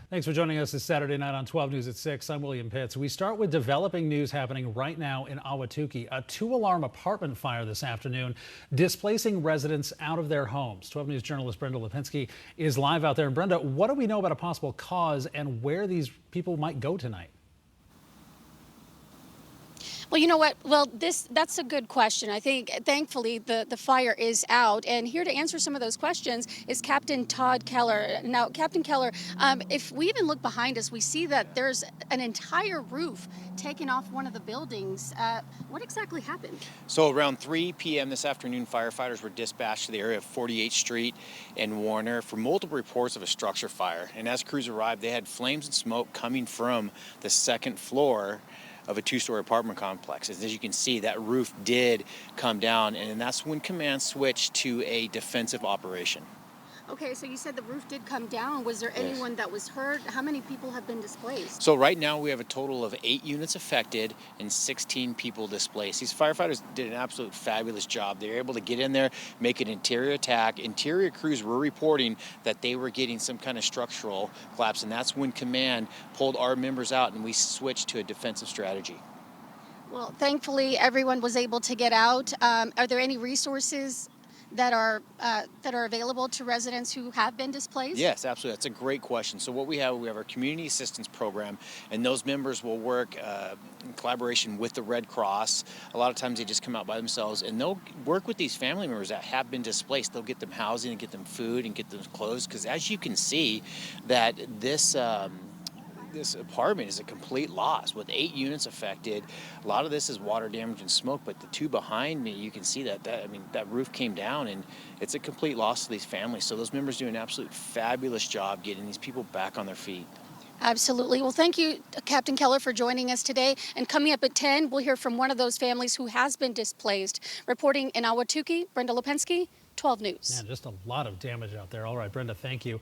Thanks for joining us this Saturday night on 12 News at 6. I'm William Pitts. We start with developing news happening right now in Ahwatukee. A 2-alarm apartment fire this afternoon, displacing residents out of their homes. 12 News journalist Brenda Lipinski is live out there. And Brenda, what do we know about a possible cause and where these people might go tonight? Well, you know what? Well, that's a good question. I think thankfully the fire is out, and here to answer some of those questions is Captain Todd Keller. Now, Captain Keller, if we even look behind us, we see that there's an entire roof taken off one of the buildings. What exactly happened? So around 3 p.m. this afternoon, firefighters were dispatched to the area of 48th Street and Warner for multiple reports of a structure fire. And as crews arrived, they had flames and smoke coming from the second floor of a 2-story apartment complex. As you can see, that roof did come down, and that's when command switched to a defensive operation. Okay, so you said the roof did come down. Was there anyone that was hurt? How many people have been displaced? So right now we have a total of 8 units affected and 16 people displaced. These firefighters did an absolute fabulous job. They were able to get in there, make an interior attack. Interior crews were reporting that they were getting some kind of structural collapse, and that's when command pulled our members out and we switched to a defensive strategy. Well, thankfully everyone was able to get out. Are there any resources that are available to residents who have been displaced? Yes, absolutely. That's a great question. So what we have our community assistance program, and those members will work in collaboration with the Red Cross. A lot of times they just come out by themselves, and they'll work with these family members that have been displaced. They'll get them housing and get them food and get them clothes, because as you can see, that this apartment is a complete loss with 8 units affected. A lot of this is water damage and smoke, but the 2 behind me, you can see that roof came down, and it's a complete loss to these families. So those members do an absolute fabulous job getting these people back on their feet. Absolutely. Well, thank you, Captain Keller, for joining us today. And coming up at 10, we'll hear from one of those families who has been displaced. Reporting in Ahwatukee, Brenda Lipinski, 12 News. Yeah, just a lot of damage out there. All right, Brenda, thank you.